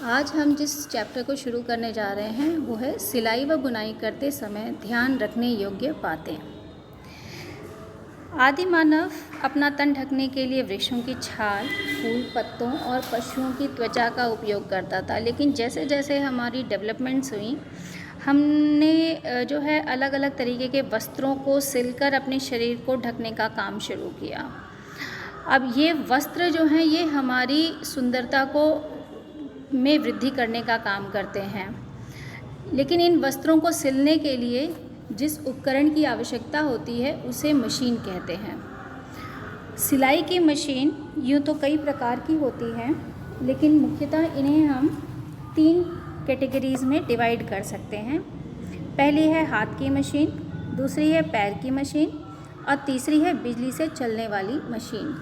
आज हम जिस चैप्टर को शुरू करने जा रहे हैं वो है सिलाई व बुनाई करते समय ध्यान रखने योग्य बातें। आदि मानव अपना तन ढकने के लिए वृक्षों की छाल, फूल, पत्तों और पशुओं की त्वचा का उपयोग करता था, लेकिन जैसे जैसे हमारी डेवलपमेंट्स हुई हमने जो है अलग अलग तरीके के वस्त्रों को सिलकर अपने शरीर को ढकने का काम शुरू किया। अब ये वस्त्र जो हैं ये हमारी सुंदरता को में वृद्धि करने का काम करते हैं, लेकिन इन वस्त्रों को सिलने के लिए जिस उपकरण की आवश्यकता होती है उसे मशीन कहते हैं। सिलाई की मशीन यूँ तो कई प्रकार की होती हैं, लेकिन मुख्यतः इन्हें हम 3 कैटेगरीज़ में डिवाइड कर सकते हैं। पहली है हाथ की मशीन, दूसरी है पैर की मशीन और तीसरी है बिजली से चलने वाली मशीन।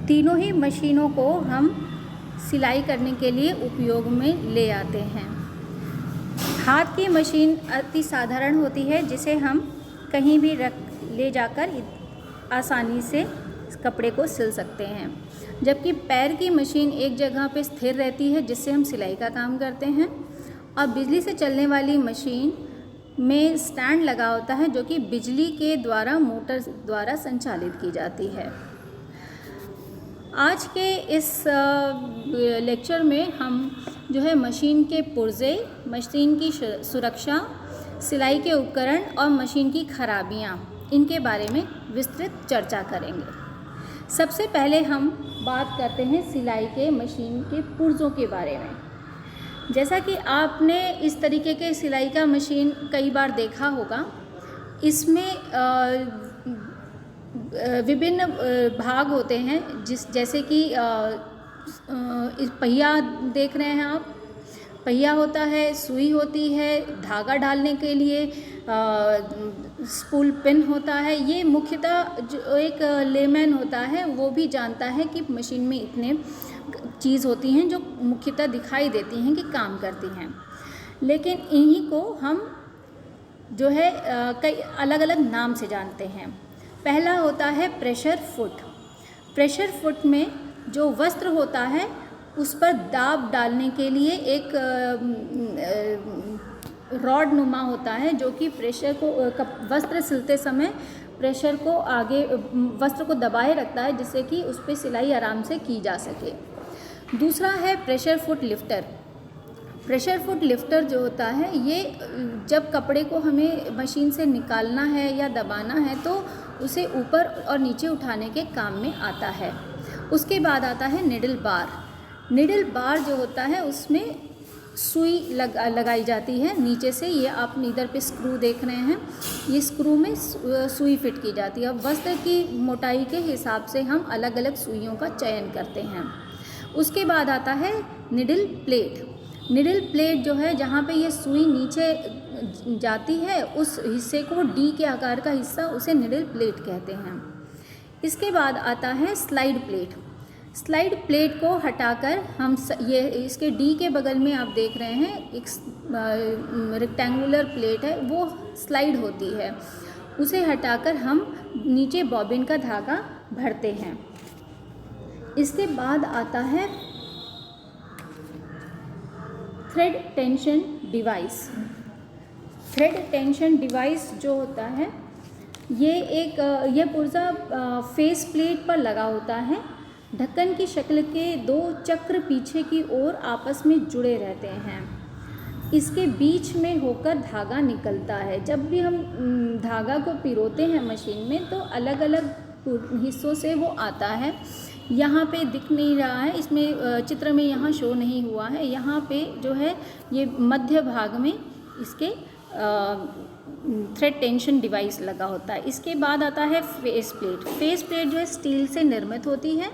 तीनों ही मशीनों को हम सिलाई करने के लिए उपयोग में ले आते हैं। हाथ की मशीन अति साधारण होती है, जिसे हम कहीं भी ले जाकर आसानी से कपड़े को सिल सकते हैं, जबकि पैर की मशीन एक जगह पर स्थिर रहती है जिससे हम सिलाई का काम करते हैं। और बिजली से चलने वाली मशीन में स्टैंड लगा होता है जो कि बिजली के द्वारा मोटर द्वारा संचालित की जाती है। आज के इस लेक्चर में हम जो है मशीन के पुर्जे, मशीन की सुरक्षा, सिलाई के उपकरण और मशीन की खराबियां, इनके बारे में विस्तृत चर्चा करेंगे। सबसे पहले हम बात करते हैं सिलाई के मशीन के पुर्जों के बारे में। जैसा कि आपने इस तरीके के सिलाई का मशीन कई बार देखा होगा, इसमें विभिन्न भाग होते हैं, जैसे कि पहिया देख रहे हैं आप, पहिया होता है, सुई होती है, धागा डालने के लिए स्पूल पिन होता है। ये मुख्यतः जो एक लेमैन होता है वो भी जानता है कि मशीन में इतने चीज़ होती हैं जो मुख्यतः दिखाई देती हैं कि काम करती हैं, लेकिन इन्हीं को हम जो है कई अलग अलग नाम से जानते हैं। पहला होता है प्रेशर फुट। प्रेशर फुट में जो वस्त्र होता है उस पर दाब डालने के लिए एक रॉड नुमा होता है जो कि प्रेशर को वस्त्र सिलते समय प्रेशर को आगे वस्त्र को दबाए रखता है, जिससे कि उस पर सिलाई आराम से की जा सके। दूसरा है pressure foot lifter. Pressure foot lifter जो होता है ये जब कपड़े को हमें मशीन से निकालना है या दबाना है तो उसे ऊपर और नीचे उठाने के काम में आता है। उसके बाद आता है निडल बार। निडल बार जो होता है उसमें सुई लगाई जाती है नीचे से। ये आप इधर पे स्क्रू देख रहे हैं, ये स्क्रू में सुई फिट की जाती है। अब वस्त्र की मोटाई के हिसाब से हम अलग अलग सुइयों का चयन करते हैं। उसके बाद आता है निडल प्लेट। निडल प्लेट जो है जहाँ पे ये सुई नीचे जाती है उस हिस्से को, डी के आकार का हिस्सा, उसे निडल प्लेट कहते हैं। इसके बाद आता है स्लाइड प्लेट। स्लाइड प्लेट को हटाकर हम ये इसके डी के बगल में आप देख रहे हैं एक रेक्टेंगुलर प्लेट है, वो स्लाइड होती है। उसे हटाकर हम नीचे बॉबिन का धागा भरते हैं। इसके बाद आता है thread tension device. Thread tension device जो होता है ये पुर्जा फेस प्लेट पर लगा होता है। ढक्कन की शक्ल के 2 चक्र पीछे की ओर आपस में जुड़े रहते हैं। इसके बीच में होकर धागा निकलता है। जब भी हम धागा को पिरोते हैं मशीन में तो अलग अलग हिस्सों से वो आता है। यहाँ पे दिख नहीं रहा है, इसमें चित्र में यहाँ शो नहीं हुआ है। यहाँ पे जो है ये मध्य भाग में इसके थ्रेड टेंशन डिवाइस लगा होता है। इसके बाद आता है फेस प्लेट। फेस प्लेट जो है स्टील से निर्मित होती है।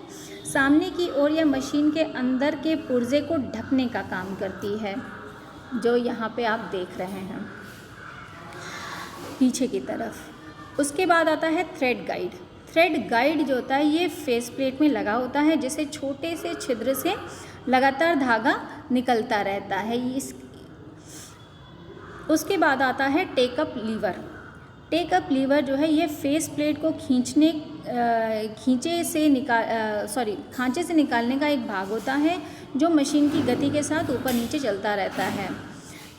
सामने की ओर या मशीन के अंदर के पुर्जे को ढकने का काम करती है, जो यहाँ पे आप देख रहे हैं पीछे की तरफ। उसके बाद आता है थ्रेड गाइड। थ्रेड गाइड जो होता है ये फेस प्लेट में लगा होता है, जिसे छोटे से छिद्र से लगातार धागा निकलता रहता है। उसके बाद आता है टेकअप लीवर। टेकअप लीवर जो है ये फेस प्लेट को खींचने खांचे से निकालने का एक भाग होता है जो मशीन की गति के साथ ऊपर नीचे चलता रहता है।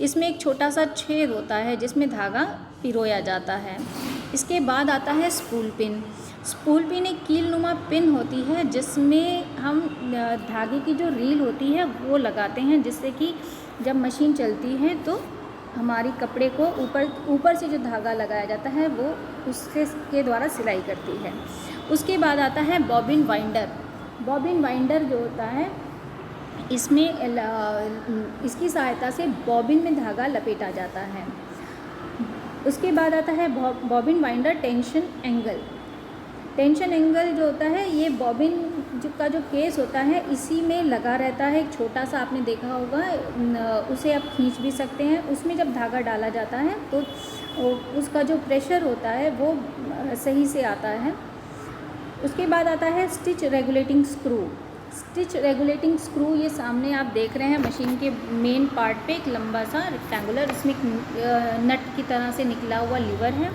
इसमें एक छोटा सा छेद होता है जिसमें धागा पिरोया जाता है। इसके बाद आता है स्पूल पिन। स्पूल पिन एक कीलनुमा पिन होती है जिसमें हम धागे की जो रील होती है वो लगाते हैं, जिससे कि जब मशीन चलती है तो हमारी कपड़े को ऊपर से जो धागा लगाया जाता है वो उसके के द्वारा सिलाई करती है। उसके बाद आता है बॉबिन वाइंडर। बॉबिन वाइंडर जो होता है इसमें इसकी सहायता से बॉबिन में धागा लपेटा जाता है। उसके बाद आता है bobbin winder tension angle. Tension angle जो होता है ये बॉबिन का जो केस होता है इसी में लगा रहता है। एक छोटा सा आपने देखा होगा, उसे आप खींच भी सकते हैं। उसमें जब धागा डाला जाता है तो उसका जो प्रेशर होता है वो सही से आता है। उसके बाद आता है stitch regulating screw. Stitch regulating screw ये सामने आप देख रहे हैं मशीन के मेन पार्ट पे एक लंबा सा रेक्टेंगुलर, इसमें नट की तरह से निकला हुआ लीवर है।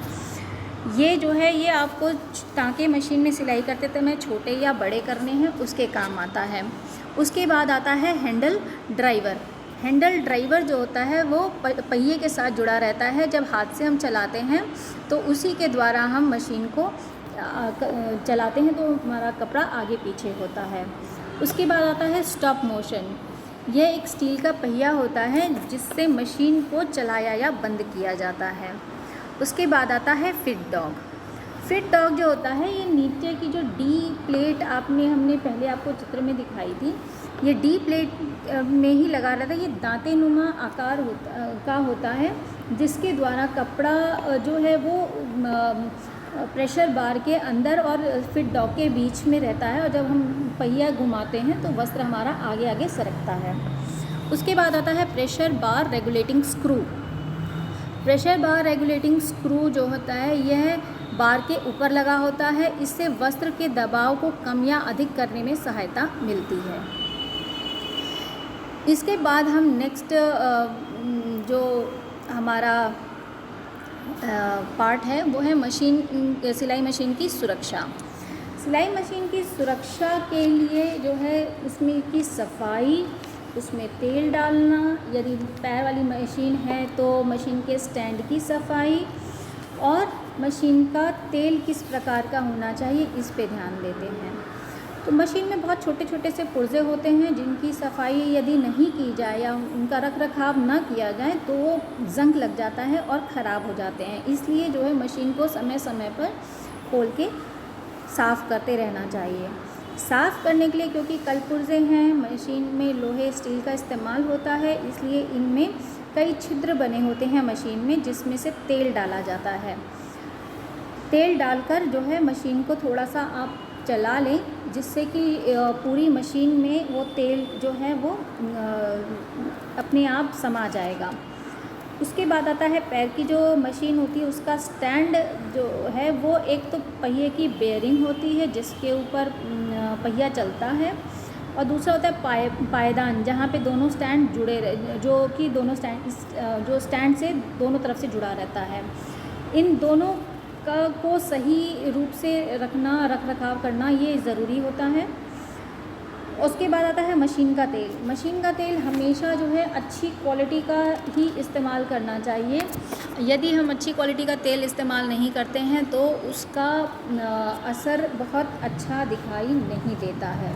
ये जो है ये आपको टाँके मशीन में सिलाई करते समय छोटे या बड़े करने हैं उसके काम आता है। उसके बाद आता है हैंडल ड्राइवर। हैंडल ड्राइवर जो होता है वो पहिए के साथ जुड़ा रहता है। जब हाथ से हम चलाते हैं तो उसी के द्वारा हम मशीन को चलाते हैं तो हमारा कपड़ा आगे पीछे होता है। उसके बाद आता है स्टॉप मोशन। यह एक स्टील का पहिया होता है जिससे मशीन को चलाया या बंद किया जाता है। उसके बाद आता है फिट डॉग। फिट डॉग जो होता है ये नीचे की जो डी प्लेट हमने पहले आपको चित्र में दिखाई थी, ये डी प्लेट में ही लगा रहता है। ये दांते नुमा आकार का होता है जिसके द्वारा कपड़ा जो है वो प्रेशर बार के अंदर और फिट डॉग के बीच में रहता है, और जब हम पहिया घुमाते हैं तो वस्त्र हमारा आगे आगे सरकता है। उसके बाद आता है प्रेशर बार रेगुलेटिंग स्क्रू। प्रेशर बार रेगुलेटिंग स्क्रू जो होता है यह बार के ऊपर लगा होता है। इससे वस्त्र के दबाव को कम या अधिक करने में सहायता मिलती है। इसके बाद हम नेक्स्ट जो हमारा पार्ट है वो है सिलाई मशीन की सुरक्षा। सिलाई मशीन की सुरक्षा के लिए जो है इसमें की सफाई, उसमें तेल डालना, यदि पैर वाली मशीन है तो मशीन के स्टैंड की सफाई, और मशीन का तेल किस प्रकार का होना चाहिए इस पे ध्यान देते हैं। तो मशीन में बहुत छोटे छोटे से पुर्जे होते हैं जिनकी सफाई यदि नहीं की जाए या उनका रख रखाव ना किया जाए तो वो जंग लग जाता है और ख़राब हो जाते हैं। इसलिए जो है मशीन को समय समय पर खोल के साफ़ करते रहना चाहिए। साफ़ करने के लिए क्योंकि कल पुर्जे हैं, मशीन में लोहे स्टील का इस्तेमाल होता है, इसलिए इनमें कई छिद्र बने होते हैं मशीन में, जिसमें से तेल डाला जाता है। तेल डालकर जो है मशीन को थोड़ा सा आप चला लें जिससे कि पूरी मशीन में वो तेल जो है वो अपने आप समा जाएगा। उसके बाद आता है पैर की जो मशीन होती है उसका स्टैंड जो है वो एक तो पहिए की बेयरिंग होती है जिसके ऊपर पहिया चलता है, और दूसरा होता है पायदान जहाँ पे दोनों स्टैंड जुड़े जो कि दोनों स्टैंड से दोनों तरफ से जुड़ा रहता है। इन दोनों को सही रूप से रख रखाव करना ये ज़रूरी होता है। उसके बाद आता है मशीन का तेल। मशीन का तेल हमेशा जो है अच्छी क्वालिटी का ही इस्तेमाल करना चाहिए। यदि हम अच्छी क्वालिटी का तेल इस्तेमाल नहीं करते हैं तो उसका असर बहुत अच्छा दिखाई नहीं देता है।